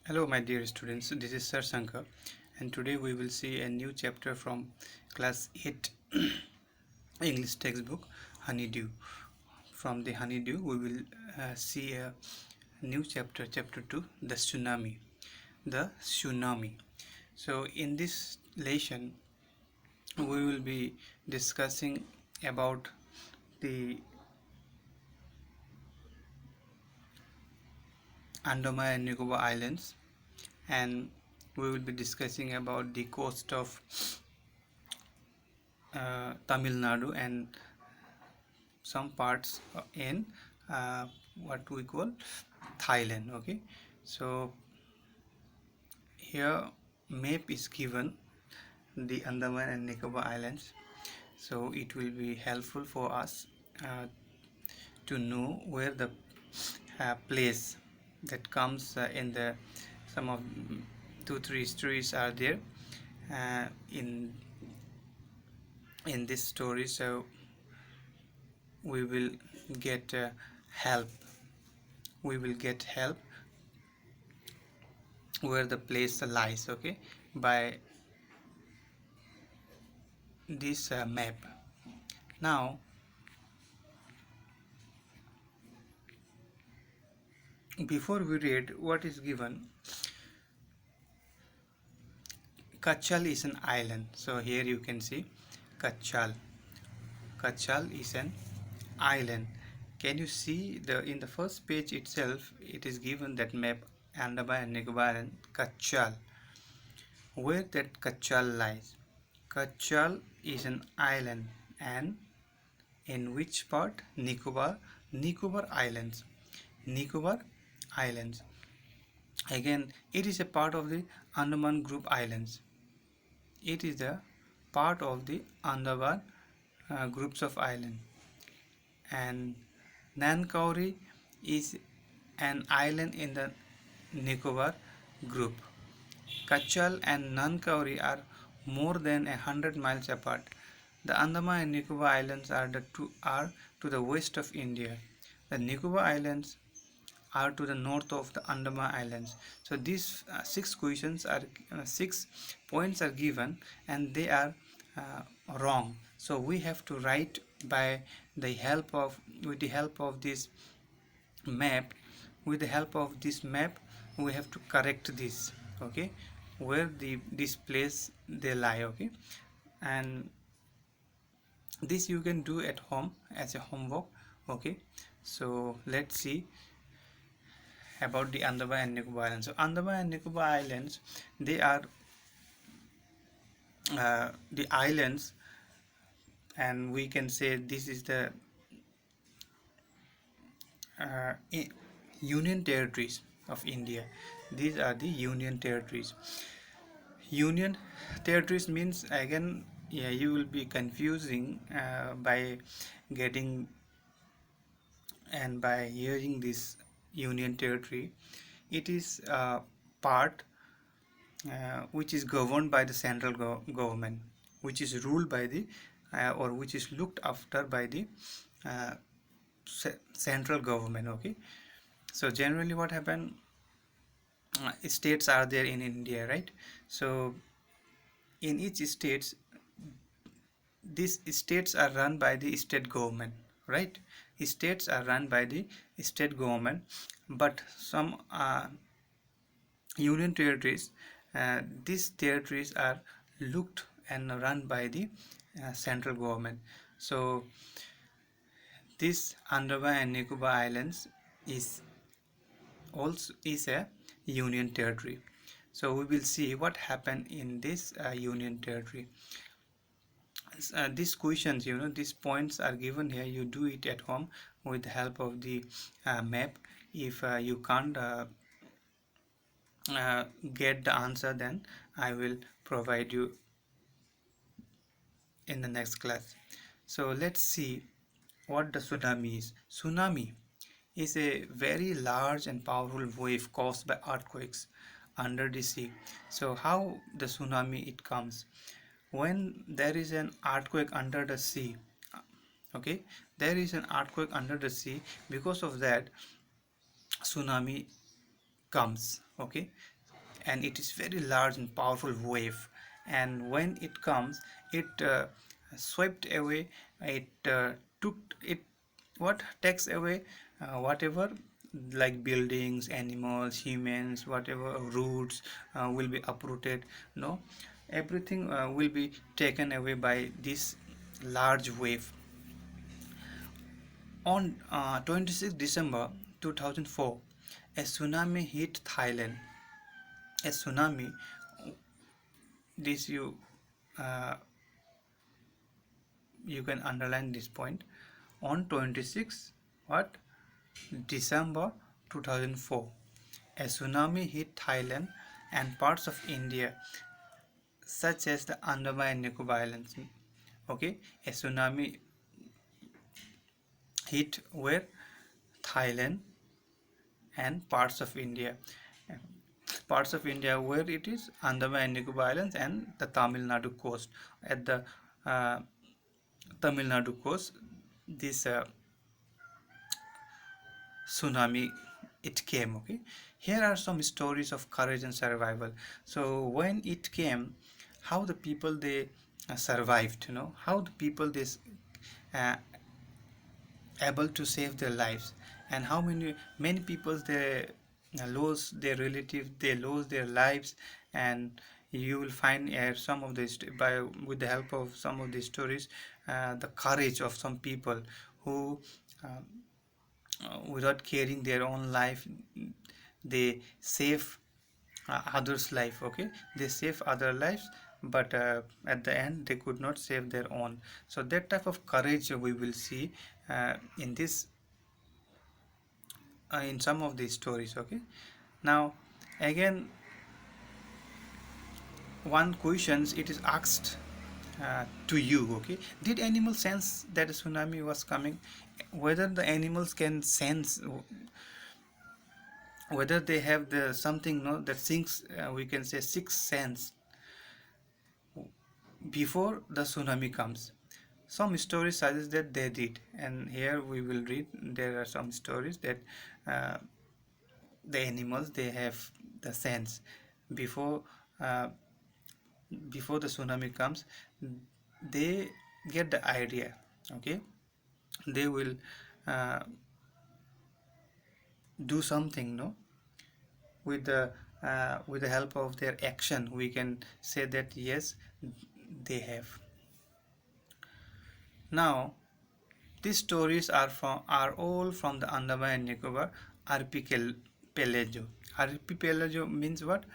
Hello my dear students, this is Sir Shankar and today we will see a new chapter from class 8 English textbook Honeydew. From the Honeydew we will see a new chapter 2, the Tsunami. The Tsunami. So in this lesson we will be discussing about the Andaman and Nicobar Islands, and we will be discussing about the coast of Tamil Nadu and some parts in what we call Thailand. Okay, so here map is given the Andaman and Nicobar Islands, so it will be helpful for us to know where the place that comes in the some of 2-3 stories are there uh, in this story, so we will get help where the place lies, okay, by this map. Now before we read what is given, Kachal is an island. So here you can see Kachal. Kachal is an island. Can you see in the first page itself it is given that map Andaman and Nicobar and Kachal. Where that Kachal lies? Kachal is an island, and in which part? Nicobar Islands. Nicobar Islands. Again, it is a part of the Andaman Group Islands. It is a part of the Andaman groups of islands. And Nankauri is an island in the Nicobar group. Kachal and Nankauri are more than 100 miles apart. The Andaman and Nicobar Islands are to the west of India. The Nicobar Islands are to the north of the Andaman Islands. So these 6 points are given and they are wrong. So we have to write by the help of this map. With the help of this map, we have to correct this. Okay, where this place they lie. Okay, and this you can do at home as a homework. Okay, so let's see about the Andaman and Nicobar Islands. So Andaman and Nicobar Islands, they are the islands, and we can say this is the union territories of India. These are the union territories. Union territories means, again, yeah, you will be confusing by getting and by hearing this union territory. It is a part which is governed by the central government, which is ruled by the or which is looked after by the uh, central government. Okay, so generally what happen, states are there in India, right? So in each states, these states are run by the state government, right? States are run by the state government, but some union territories, these territories are looked and run by the central government. So this Andaman and Nicobar Islands is also a union territory. So we will see what happened in this union territory. These questions, these points are given here. You do it at home with the help of the map. If you can't get the answer, then I will provide you in the next class. So let's see what the tsunami is. Tsunami is a very large and powerful wave caused by earthquakes under the sea. So how the tsunami it comes? When there is an earthquake under the sea, okay, there is an earthquake under the sea. Because of that, tsunami comes. Okay, and it is very large and powerful wave, and when it comes, it swept away, it took it, what takes away whatever, like buildings, animals, humans, whatever, roots will be uprooted, no, everything will be taken away by this large wave. On 26 December 2004, a tsunami hit Thailand. A tsunami, this uh, you can underline this point. On 26 what December 2004, a tsunami hit Thailand and parts of India, such as the Andaman and Nicobar Islands. Okay, a tsunami hit where? Thailand and parts of India. Parts of India where it is Andaman and Nicobar Islands and the Tamil Nadu coast. At the uh, Tamil Nadu coast, this tsunami, it came. Okay, here are some stories of courage and survival. So when it came, how the people they survived, you know, how the people this uh, able to save their lives, and how many people they lose their relatives, they lose their lives. And you will find some of this by with the help of some of these stories, the courage of some people who uh, without caring their own life, they save others life. Okay, they save other lives, but at the end they could not save their own. So that type of courage we will see in this in some of these stories. Okay, now again, one questions it is asked to you. Okay, did animals sense that a tsunami was coming? Whether the animals can sense, whether they have the something, no, that sinks, we can say sixth sense before the tsunami comes. Some stories suggest that they did, and here we will read. There are some stories that uh, the animals they have the sense before uh, before the tsunami comes. They get the idea. Okay, they will uh, do something, no, with the help of their action. We can say that yes, they have. Now these stories are all from the Andaman and Nicobar archipelago. Archipelago means what?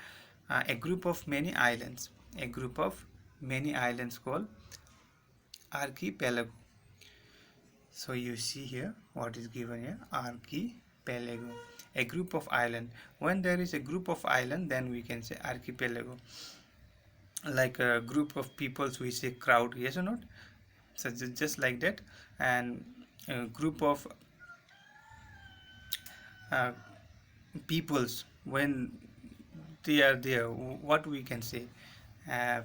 A group of many islands. A group of many islands called archipelago. So you see here what is given here, archipelago, a group of island. When there is a group of island, then we can say archipelago. Like a group of peoples, we say crowd, yes or not? So just like that. And a group of uh, peoples, when they are there, what we can say, uh,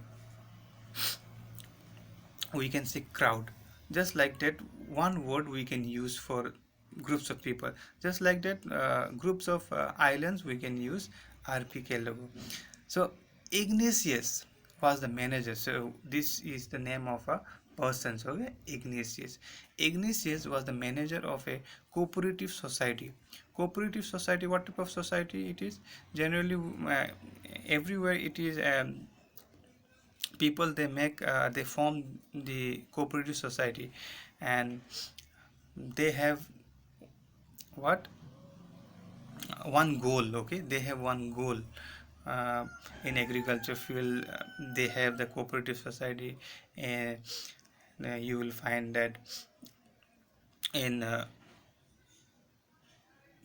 we can say crowd. Just like that, one word we can use for groups of people. Just like that, groups of islands we can use archipelago. So Ignatius was the manager. So this is the name of a person. So okay? Ignatius was the manager of a cooperative society. Cooperative society, what type of society it is? Generally everywhere it is people they make they form the cooperative society, and they have what, one goal. Okay, they have one goal in agriculture field. They have the cooperative society, and you will find that in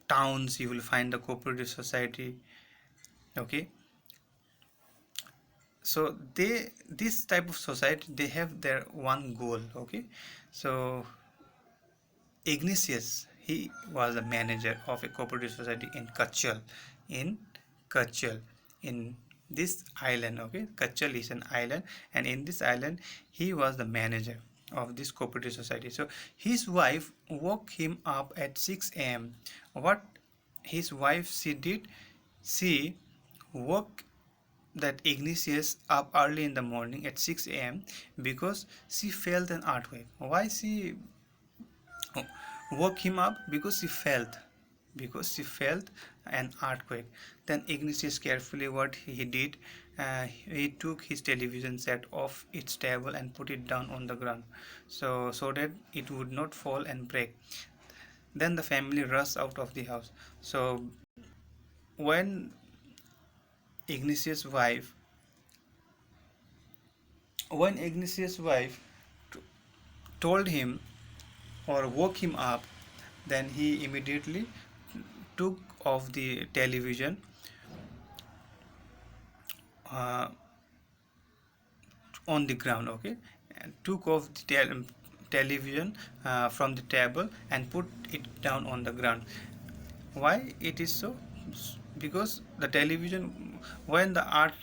towns you will find the cooperative society. Okay, so they, this type of society, they have their one goal. Okay, so Ignatius, he was the manager of a cooperative society in Kachal, in Kachal, in this island. Okay, Kachal is an island, and in this island, he was the manager of this cooperative society. So his wife woke him up at 6 a.m. What his wife she did, she woke that Ignatius up early in the morning at 6 a.m. because she felt an earthquake. Why she woke him up? Because she felt an earthquake. Then Ignatius carefully what he did, he took his television set off its table and put it down on the ground, so that it would not fall and break. Then the family rushed out of the house. So when Ignatius' wife when Ignatius' wife told him or woke him up, then he immediately took off the television, uh, on the ground, okay, and took off the television from the table and put it down on the ground. Why it is so? Because the television, when the art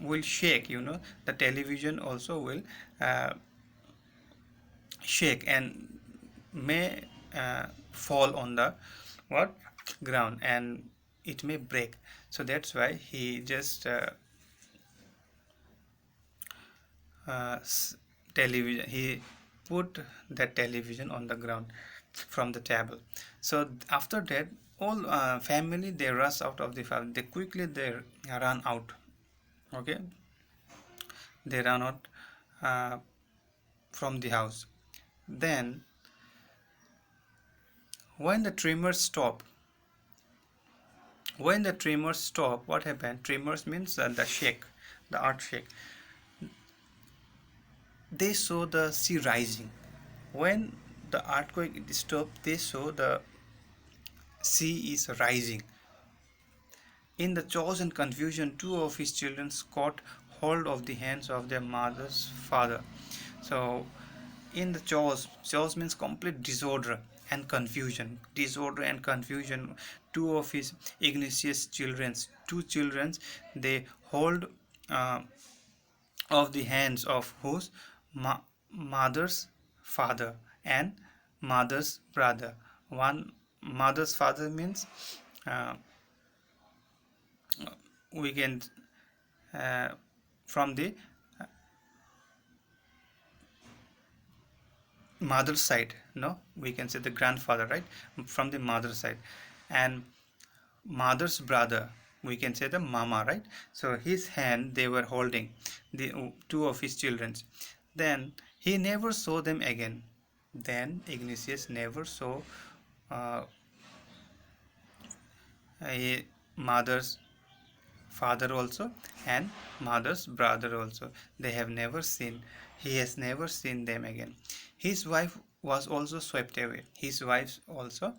will shake, the television also will uh, shake and may fall on the what ground, and it may break. So that's why he just uh, television he put that television on the ground from the table. So after that, all family, they rush out of the family, they run out, okay, they run out uh, from the house. Then when the tremors stop what happened? Tremors means the shake, the earth shake. They saw the sea rising. When the earthquake stopped, they saw the sea is rising. In the chaos and confusion, two of his children caught hold of the hands of their mother's father. So, in the chaos means complete disorder and confusion. Two of his Ignatius two children, they hold uh, of the hands of whose mother's father and mother's brother. One mother's father means uh, we can uh, from the mother's side, no, we can say the grandfather, right, from the mother's side, and mother's brother, we can say the mama, right. So his hand they were holding, the two of his children. Then he never saw them again. Then Ignatius never saw uh, a mother's father also and mother's brother also. He has never seen them again. His wife was also swept away. His wife also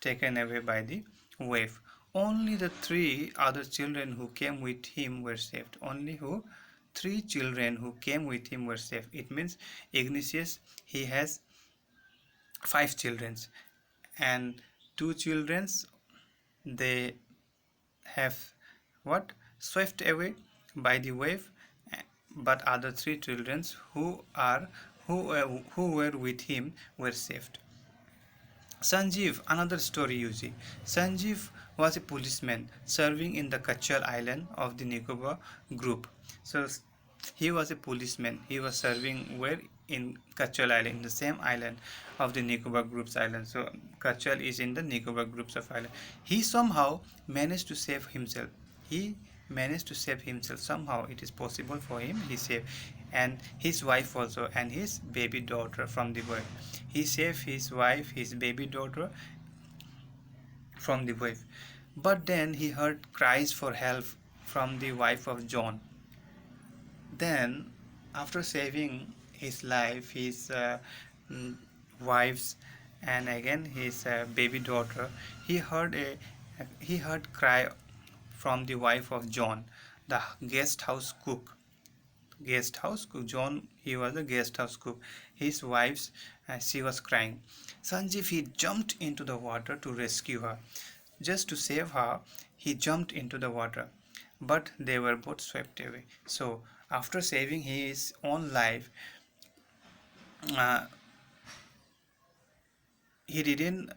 taken away by the wave. Only the three other children who came with him were saved. Only who? Three children who came with him were saved. It means Ignatius, he has five children, and two children, they have what? Swept away by the wave, but other three children who were with him were saved. Sanjeev, another story you see. Sanjeev was a policeman serving in the Kachal island of the Nicobar group. So he was a policeman. He was serving where? In Kachal island, in the same island of the Nicobar groups island. So Kachal is in the Nicobar groups of island. He somehow managed to save himself. He managed to save himself somehow. It is possible for him. He saved, and his wife also, and his baby daughter from the wave. He saved his wife, his baby daughter from the wave. But then he heard cries for help from the wife of John. Then, after saving his life, his wife's, and again his baby daughter, he heard cry from the wife of John, the guest house cook. John, he was a guest house cook. His wife's, she was crying. Sanjeev, he jumped into the water to rescue her. Just to save her, he jumped into the water, but they were both swept away. So after saving his own life, uh, he didn't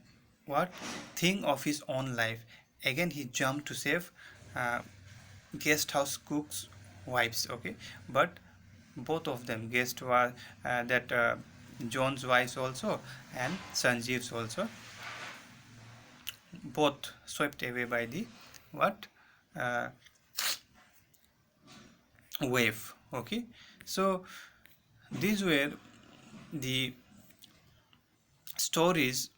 what think of his own life. Again he jumped to save uh, guest house cooks wives. Okay, but both of them guest was that John's wives also and Sanjeev's also, both swept away by the what uh, wave. Okay, so these were the stories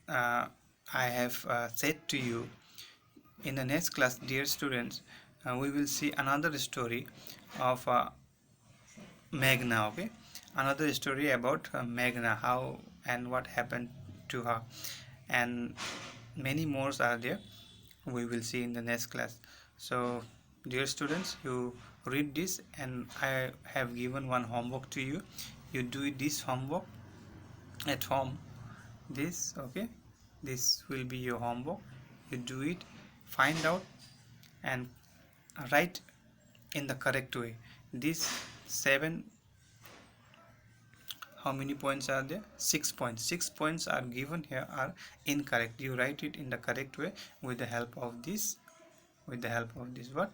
I have said to you. In the next class, dear students, we will see another story of Meghna. Okay, another story about Meghna, how and what happened to her, and many more are there. We will see in the next class. So, dear students, you read this, and I have given one homework to you. You do this homework at home. This, okay, this will be your homework. You do it, find out, and write in the correct way. These 7, how many points are there? 6 points. 6 points are given here are incorrect. You write it in the correct way with the help of this, what,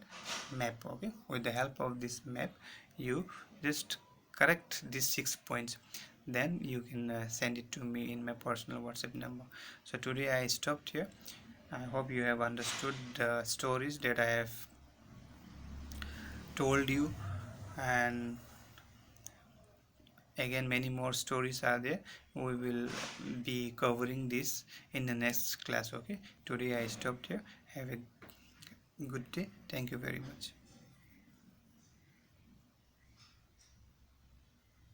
map. Okay, with the help of this map you just correct these 6 points, then you can send it to me in my personal WhatsApp number. So today I stopped here. I hope you have understood the stories that I have told you, and again many more stories are there. We will be covering this in the next class. Okay, today I stopped here. Have a good day. Thank you very much.